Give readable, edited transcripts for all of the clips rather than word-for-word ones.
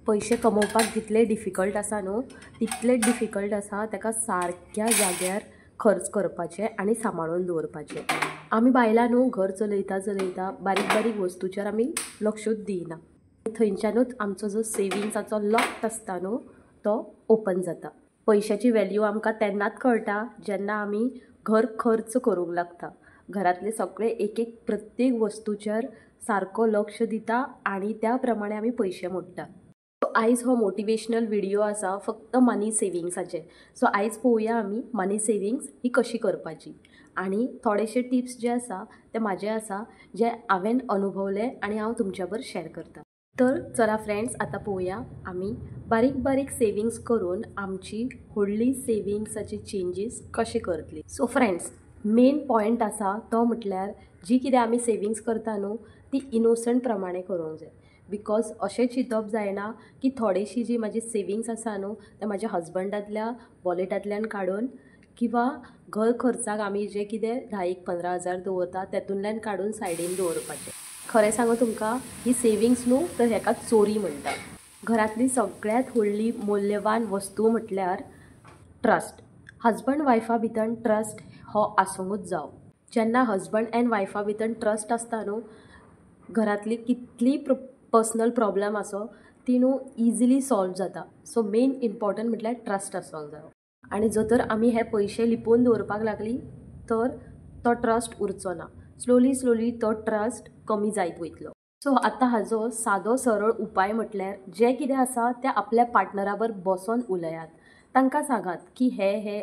पैसे कमवपाक जितले डिफिकल्ट आसा न्हू तितलेच डिफिकल्ट आसा ताका सारक्या जाग्यार खर्च करपाचे आनी सांबाळून दवरपाचे। आमी बायलां न्हू घर चलयता बारीक बारीक वस्तूचेर आमी लक्षूच दिना। थंयच्यानूच आमचो जो सेविंग्साचो लॉक आसता न्हू तो ओपन जाता। पैशाची व्हॅल्यू आमकां तेन्नाच कळटा जेन्ना आमी घर खर्च करूंक लागता। घरातले सगळे एक एक प्रत्येक वस्तूचेर सारको लक्ष दिता आनी त्या प्रमाणे आमी पयशे मोडटा। आयज हो मोटिवेशनल व्हिडिओ आसा फक्त मनी सेविंग्साचे। सो आयज पळोवया आमी मनी सेविंग्स ही कशी करपाची आनी थोडेशे टिप्स जे आसा ते म्हाजे आसा जे हांवें अनुभवले आनी हांव तुमच्या बरोबर शेअर करता। तर चला फ्रेंड्स आता पळोवया आमी बारीक बारीक सेविंग्स करून आमची व्हडली सेविंग्साची चेंजीस कशी करतली। सो फ्रेंड्स मेन पॉइंट आसा तो म्हटल्यार जी कितें आमी सेविंग्स करता न्हू ती इनोसंट प्रमाणे करूंक जाय। बिकॉज अशें चिंतप जायना की थोडीशी जी म्हाजी सेविंग्स आसा न्हू ते म्हाज्या हजबंडांतल्या वॉलेटांतल्यान काडून किंवा घर खर्चाक आमी जे कितें 10-15,000 दवरता तेतूंतल्यान काडून सायडीन दवरपाचें। खरें सांगू तुमकां ही सेविंग्स न्हू तर हेका चोरी म्हणटा। घरांतली सगळ्यात व्हडली मौल्यवान वस्तू म्हटल्यार ट्रस्ट। हजबंड वायफा भितर ट्रस्ट हो आसूंकूच जावो। जेन्ना हजबंड एंड वायफा भितर ट्रस्ट आसता न्हू घरातली कितली पर्सनल प्रॉब्लम आसो ती न्हू इजिली सॉल्व जाता। सो मेन इम्पॉर्टंट म्हटल्यार ट्रस्ट आसपाक जायो। आनी जर तर आमी हे पयशे लिपोवन दवरपाक लागली तर तो ट्रस्ट उरचो ना। स्लोली तो ट्रस्ट कमी जायत वयतलो। सो आतां हाजो सादो सरळ उपाय म्हटल्यार जे कितें आसा ते आपल्या पार्टनरा बरोबर बसोन उलयात। तांकां सांगात की हे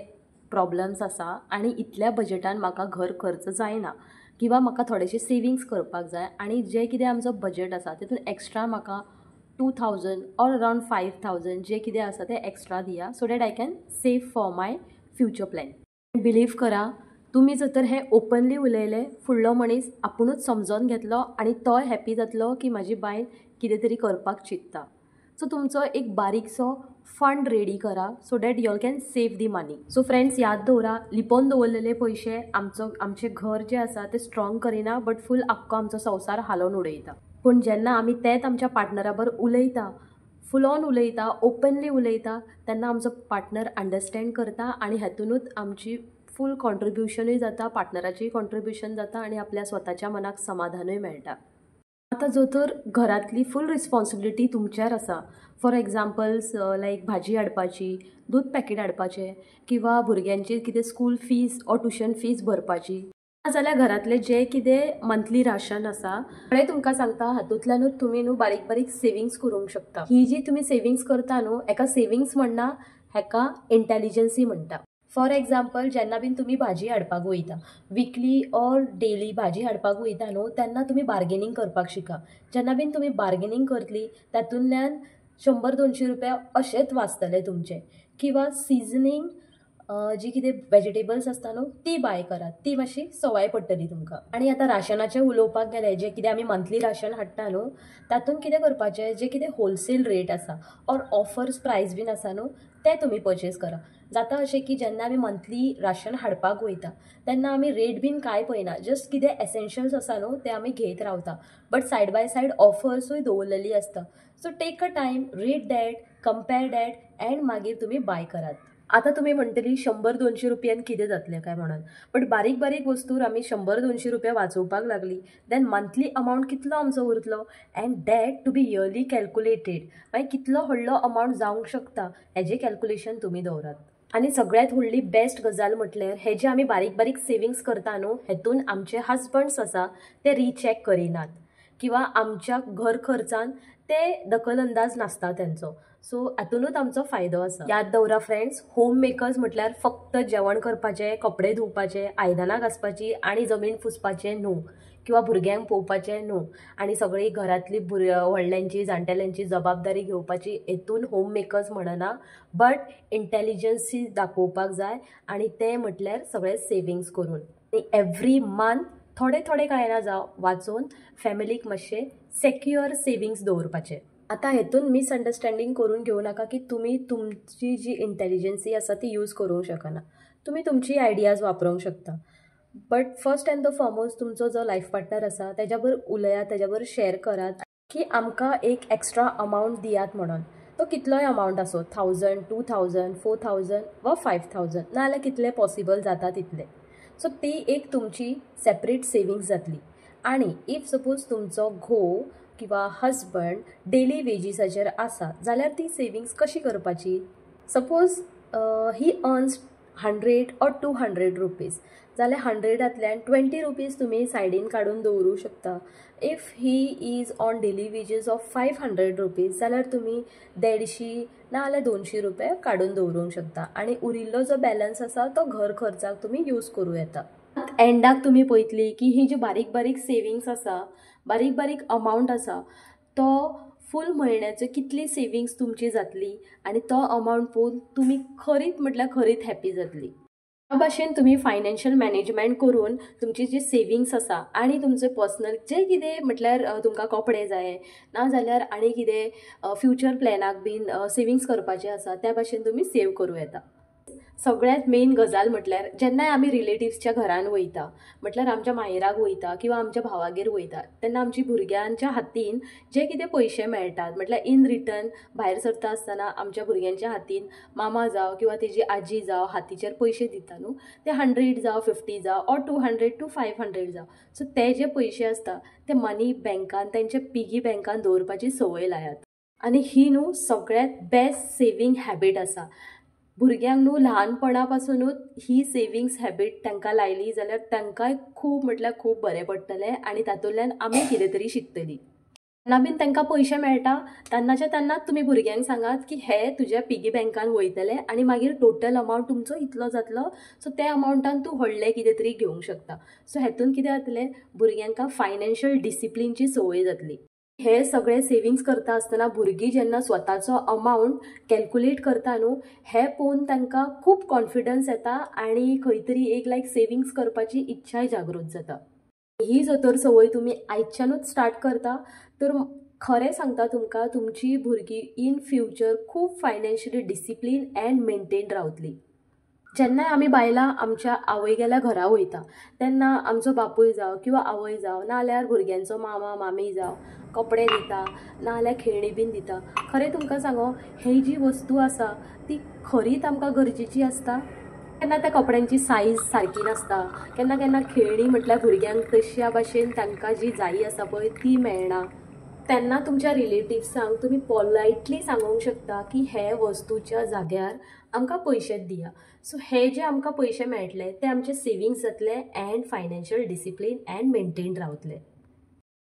प्रॉब्लम्स आसा आनी इतल्या बजेटान म्हाका घर खर्च जायना किंवा म्हाका थोडेशे सेविंग्स करपाक जाय आनी जे कितें आमचो बजेट आसा तितून एक्स्ट्रा म्हाका 2,000 ऑर अरावंड 5,000 जे कितें आसा ते एक्स्ट्रा दिया so that I can save for my future plan. Believe करा तुमी जर तर हे ओपनली उलयले फुडलो मनीस आपुणूच समजून घेतलो आनी तोय हॅप्पी जातलो की म्हाजी बायल कितें तरी करपाक चिंतता। सो तुमचो एक बारीकसो फंड रेडी करा so that you all can save the money. So friends याद दवरा लिपोवन दवरलेले पयशे आमचें घर जें आसा तें स्ट्रॉंग करिना बट फूल आख्खो आमचो संवसार हालोवन उडयता। पूण जेन्ना आमी तेच आमच्या पार्टनरा बरोबर उलयता फुल ऑन उलयता ओपनली उलयता तेन्ना आमचो पार्टनर अंडरस्टँड करता आनी हेतूनूच आमची फूल कॉन्ट्रिब्युशनूय जाता पार्टनराचेंय कॉन्ट्रिब्युशन जाता आनी आपल्या स्वताच्या मनाक समाधानूय मेळटा। आतां जर तर घरातली फूल रिस्पॉन्सिबिलिटी तुमचेर आसा फॉर एग्जाम्पल्स लायक भाजी हाडपाची दूध पॅकेट हाडपाचें किंवा भुरग्यांची कितें school fees or tuition fees भरपाची नाजाल्यार घरातले जे कितें मंथली राशन आसा ते तुमकां सांगता हातूंतल्यानूच तुमी न्हू बारीक बारीक सेविंग्स करूंक शकता। ही जी तुमी सेविंग्स करता न्हू हेका सेविंग्स म्हणना हेका इंटेलिजन्सी म्हणटा। फॉर एग्जाम्पल जेन्ना बीन तुमी भाजी हाडपाक वयता विकली ऑर डेली भाजी हाडपाक वयता न्हू तेन्ना तुमी बार्गेनींग करपाक शिका। जेन्ना बीन तुमी बार्गेनींग करतली तातूंतल्यान 100-200 रुपया अशेंच वाचतले तुमचे। किंवा सिजनींग जी कितें वेजिटेबल्स आसता न्हू ती बाय करात ती मातशी सवाय पडटली तुमकां। आनी आतां राशनाचें उलोवपाक गेले जे कितें आमी मंथली राशन हाडटा न्हू तातूंत कितें करपाचें जे कितें होलसेल रेट आसा ऑर ऑफर्स प्रायस बीन आसा न्हू ते तुमी परचेज करा। जाता अशें की जेन्ना आमी मंथली राशन हाडपाक वयता तेन्ना आमी रेट बीन कांय पळयना जस्ट कितें एसेन्शियल्स आसा न्हू ते आमी घेयत रावता बट सायड बाय सायड ऑफर्सूय दवरलेली आसता। So take a time read that compare that and मागीर तुमी बाय करात। आतां तुमी म्हणटली 100-200 रुपयान कितें जातलें काय म्हणून बट बारीक बारीक वस्तूर आमी 100-200 रुपया वाचोवपाक लागली देन मंथली अमावंट कितलो आमचो उरतलो and that to be yearly calculated मागीर कितलो व्हडलो अमावंट जावंक शकता हेजें कॅल्कुलेशन तुमी दवरात। आनी सगळ्यात व्हडली बेस्ट गजाल म्हटल्यार हे जे आमी बारीक बारीक सेविंग्स करता न्हू हेतून आमचे हजबंड्स आसा ते रिचॅक करिनात किंवा आमच्या घर खर्चान ते दखलअंदाज नासता तेंचो। सो हातूनूच आमचो फायदो आसा। याद दवरा फ्रेंड्स होम मेकर्स म्हटल्यार फक्त जेवण करपाचें कपडे धुवपाचे आयदनां घासपाची आनी जमीन पुसपाचें न्हू किंवा भुरग्यांक पळोवपाचें न्हू आनी सगळी घरातली व्हडल्यांची जाणटेल्यांची जबाबदारी घेवपाची हेतून होम मेकर्स म्हणना बट इंटेलिजन्सी दाखोवपाक जाय आनी ते म्हटल्यार सगळे सेविंग्स करून एवरी मंथ थोडे थोडे काय ना जावं वाचून फॅमिलीक मातशे सेक्युअर सेविंग्स दवरपाचे। आतां हेतून मिसअंडरस्टँडींग करून घेवं नाका की तुमी तुमची जी इंटेलिजन्सी आसा ती यूज करूंक शकना। तुमी तुमची आयडियाज वापरूंक शकता but first end the foremost तुमचो जो लायफ पार्टनर आसा तेज्या बरोबर उलयात तेज्या बरोबर शेअर करात। की आमकां एक एक्स्ट्रा अमावंट दियात म्हणून. तो कितलोय अमावंट आसूं, 1000, 2000, 4000 वा 5000, नाजाल्यार कितले पॉसिबल जाता तितले. सो ती एक तुमची सेपरेट सेविंग्स जातली. आनी इफ सपोज तुमचो घोव किंवा हजबंड डेली वेजीसाचेर आसा जाल्यार ती सेविंग्स कशी करपाची. Suppose he earns 100 or 200 rupees जाल्यार 100तल्यान 20 रुपीज तुमी सायडीन काडून दवरूं शकता. If he is on daily wages of 500 rupees जाल्यार तुमी 150 नाजाल्यार 200 रुपया काडून दवरूंक शकता. आनी उरिल्लो जो बॅलन्स आसा तो घर खर्चाक तुमी यूज करूं येता. एंडाक तुमी पळयतली की ही जी बारीक बारीक सेविंग्स आसा, बारीक बारीक अमावंट आसा, तो फूल म्हयन्याची कितली सेविंग्स तुमची जातली आनी तो अमावंट पळोवन तुमी खरीत म्हटल्यार खरीत हॅप्पी जातली. ह्या भाशेन तुमी फायनान्शियल मॅनेजमेंट करून तुमची जी सेविंग्स आसा आनी तुमचे पर्सनल जे कितें म्हटल्यार तुमकां कपडे जाय ना जाल्यार आनी कितें फ्युचर प्लॅनाक बीन सेविंग्स करपाचें आसा त्या भाशेन तुमी सेव करूं येता. सगळ्यांत मेन गजाल म्हटल्यार जेन्नाय आमी रिलेटिव्सच्या घरान वयता, म्हटल्यार आमच्या मायराक वयता किंवा आमच्या भावागेर वयता, तेन्ना आमची भुरग्यांच्या हातीन जे कितें पयशे मेळटात म्हटल्यार इन रिटर्न भायर सरता आसतना आमच्या भुरग्यांच्या हातीन मामा जावं किंवा तेजी आजी जावं हातीचेर पयशे दिता न्हू, ते 100 जावं 50 जावं ऑर 200 to 500 जावं. सो ते जे पयशे आसता ते मनी बँकान तेंच्या पिगी बँकान दवरपाची संवय लायात. आनी ही न्हू सगळ्यांत बेस्ट सेविंग हॅबीट आसा. भुरग्यांक न्हू ल्हानपणा पासूनच ही सेविंग्स हॅबीट तांकां लायली जाल्यार तांकांय खूब म्हटल्यार खूब बरें पडटलें आनी तातूंतल्यान आमी कितें तरी शिकतलीं. तेन्ना बीन तांकां पयशे मेळटा तेन्नाच्या तेन्नाच तुमी भुरग्यांक सांगात की हे तुज्या पिगी बँकान वयतले आनी मागीर टोटल अमावंट तुमचो इतलो जातलो. सो त्या अमावंटान तूं व्हडलें कितें तरी घेवंक शकता. सो हेतून कितें जातलें, भुरग्यांक फायनान्शियल डिसिप्लिनची संवय जातली. हे सगळे सेविंग्स करता आसतना भुरगीं जेन्ना स्वताचो अमावंट कॅल्कुलेट करता न्हू, हें पळोवन तांकां खूब कॉन्फिडन्स येता आनी खंय तरी एक सेविंग्स करपाची इच्छाय जागृत जाता. ही जर तर संवय तुमी आयच्यानूच स्टार्ट करता तर खरें सांगता तुमकां तुमची भुरगीं इन फ्युचर खूब फायनान्शियली डिसिप्लीन एंड मेंटेन रावतली. जेन्नाय आमी बायलां आमच्या आवयगेल्या घरा वयता तेन्ना आमचो बापूय जावं किंवा आवय जावं नाल्यार भुरग्यांचो मामा मामी जावं कपडे दिता नाल्यार खेळणी बीन दिता. खरें तुमकां सांगो, ही जी वस्तू आसा ती खरीच आमकां गरजेची आसता. केन्ना त्या कपड्यांची सायज सारकी नासता, केन्ना केन्ना खेळणी म्हटल्यार भुरग्यांक तशा भाशेन तांकां जी जायी आसा पळय ती मेळना. तेन्ना तुमच्या रिलेटिव्सांक तुमी पोलायटली सांगूंक शकता की हे वस्तूच्या जाग्यार आमकां पयशेच दिया. सो हे जे आमकां पयशे मेळटले ते आमचे सेविंग्स जातले end financial discipline end maintain रावतले.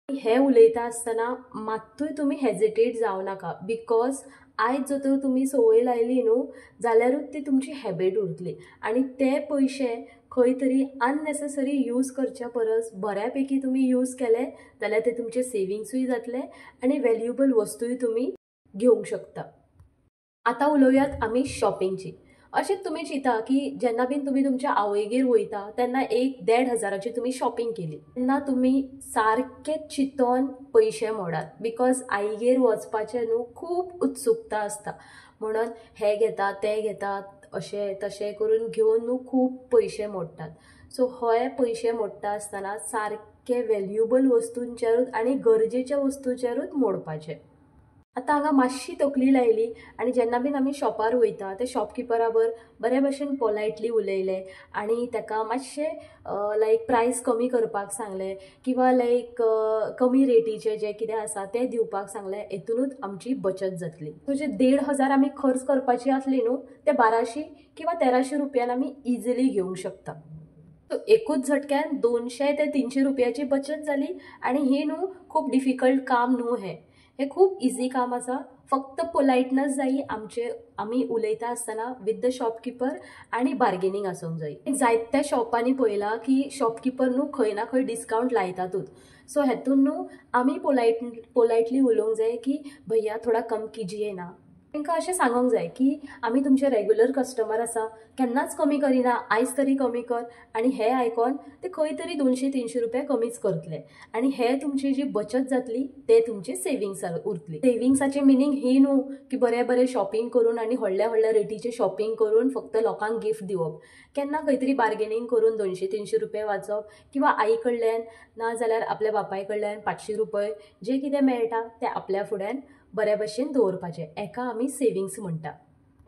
हे उलयता आसतना मात्तूय तुमी हेजिटेट जावं नाका, बिकॉज आयज जर तर तुमी संवय लायली न्हू जाल्यारूच ती तुमची हॅबीट उरतली आनी ते पयशे खंय तरी अननेसेसरी यूज करच्या परस बऱ्यापैकी तुमी यूज केले जाल्यार ते तुमचे सेविंग्सूय जातले आनी व्हॅल्युएबल वस्तूय तुमी घेवंक शकता. आतां उलोवयात आमी शॉपिंगची. अशेंच तुमी चिंता की जेन्ना बीन तुमी तुमच्या आवयगेर वयता तेन्ना 1-1.5 तुमी शॉपिंग केली तेन्ना तुमी सारकेच चिंतोन पयशे मोडात, बिकॉज आईगेर वचपाचें न्हू खूब उत्सुकता आसता. म्हणून हे घेतात ते घेतात अशें तशें करून घेवन न्हू खूब पयशे मोडटात. सो हे पयशे मोडटा आसतना सारके व्हॅल्युएबल वस्तूंचेरूच आनी गरजेच्या वस्तूंचेरूच मोडपाचे. आतां हांगा मातशी तकली लायली आनी जेन्ना बीन आमी शॉपार वयता ते शॉपकिपरा बरे भशेन पोलायटली उलयलें आनी ताका मातशें प्रायस कमी करपाक सांगलें किंवा कमी रेटीचे जे कितें आसा तें दिवपाक सांगलें. हेतूनच आमची बचत जातली. सो जे 1,500 आमी खर्च करपाची आसली न्हू ते 1200 किंवा 1300 रुपयान आमी इजिली घेवंक शकता. सो एकूच झटक्यान 200 ते 300 रुपयाची बचत जाली आनी ही न्हू खूब डिफिकल्ट काम न्हू हे खूब इजी काम आसा. फक्त पोलायटनस जायी आमी उलयता आसतना विथ द शॉपकिपर आनी बार्गेनींग आसूंक जाय. जायत्या शॉपांनी पळयलां की शॉपकिपर न्हू खंय ना खंय डिस्कावंट लायतातूच. सो हेतून न्हू आमी पोलायटली उलोवंक जाय की भैया थोडा कम कीजिए ना. तांकां अशें सांगूंक जाय की आमी तुमचे रेगुलर कस्टमर आसा, केन्नाच कमी करिना, आयज तरी कमी कर. आनी हें आयकोन ते खंय तरी 200-300 रुपया कमीच करतले. आनी हे तुमची जी बचत जातली ते तुमची सेविंग्सां उरतली. सेविंग्साचें मिनींग ही न्हू की बरें बरें शॉपिंग करून आनी व्हडल्या व्हडल्या रेटीचें शॉपिंग करून फक्त लोकांक गिफ्ट दिवप. केन्ना खंय तरी बार्गेनींग करून 200-300 रुपया वाचप किंवा आई कडल्यान ना जाल्यार आपल्या बापाय कडल्यान 500 रुपया जें कितें मेळटा तें आपल्या फुड्यान बऱ्या भशेन दवरपाचें. हेका आमी सेविंग्स म्हणटा.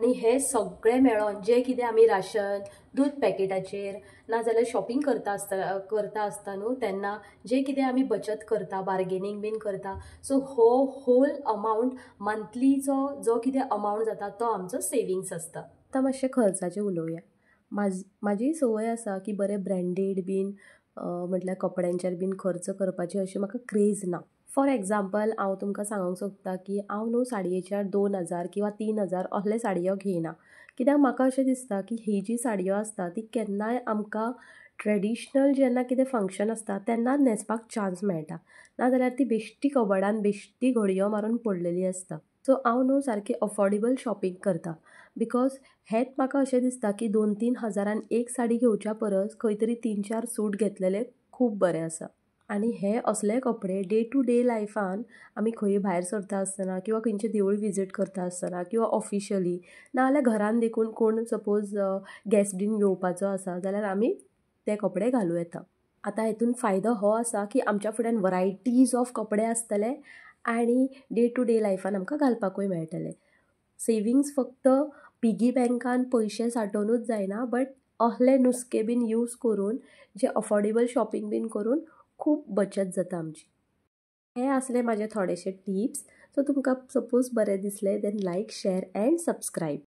आनी हे सगळें मेळोन जें कितें आमी राशन, दूद पॅकेटाचेर नाजाल्यार शॉपिंग करता आसता न्हू तेन्ना जें कितें आमी बचत करता, बार्गेनींग बीन करता, सो हो होल अमावंट मंथलीचो जो कितें अमावंट जाता तो आमचो सेविंग्स आसता. आतां मातशें खर्चाचें उलोवया. म्हाजी संवय आसा की बरें ब्रँडेड बीन म्हटल्यार कपड्यांचेर बीन खर्च करपाची अशी म्हाका क्रेज ना. फॉर एग्जाम्पल हांव तुमकां सांगूंक सोदतां की हांव न्हू साडयेचेर 2000 किंवा 3000 असले साडयो घेयना. कित्याक म्हाका अशें दिसता की ही जी साडयो आसता ती केन्नाय आमकां ट्रेडिशनल जेन्ना कितें फंक्शन आसता तेन्ना न्हेसपाक चान्स मेळटा. नाजाल्यार ती बेश्टी कबडान बेश्टी घडयो मारून पडलेली आसता. सो हांव न्हू सारकी अफोर्डेबल शॉपिंग करता. बिकॉज हेंच म्हाका अशें दिसता की 2-3 हजारान एक साडी घेवच्या परस खंय तरी 3-4 सूट घेतलेले खूब बरें आसा. आनी हे असले कपडे डे टू डे लायफान आमी खंय भायर सरता आसतना किंवा खंयचें देवूळ विजीट करता आसतना किंवा ऑफिशियली नाजाल्यार घरान देखून कोण सपोज गॅस्ट बीन येवपाचो आसा जाल्यार आमी ते कपडे घालूं येता. आतां हेतून फायदो हो आसा की आमच्या फुड्यान वरायटीज ऑफ कपडे आसतले आनी डे टू डे लायफान आमकां घालपाकूय मेळटले. सेविंग्स फक्त पिगी बँकान पयशे सांठोवनूच जायना बट असले नुस्के बीन यूज करून जे अफोर्डेबल शॉपिंग बीन करून खूब बचत जाता आमची. हे आसले म्हाजे थोडेशे टिप्स. सो तुमकां सपोज बरें दिसलें देन लायक, शेअर एंड सबस्क्रायब.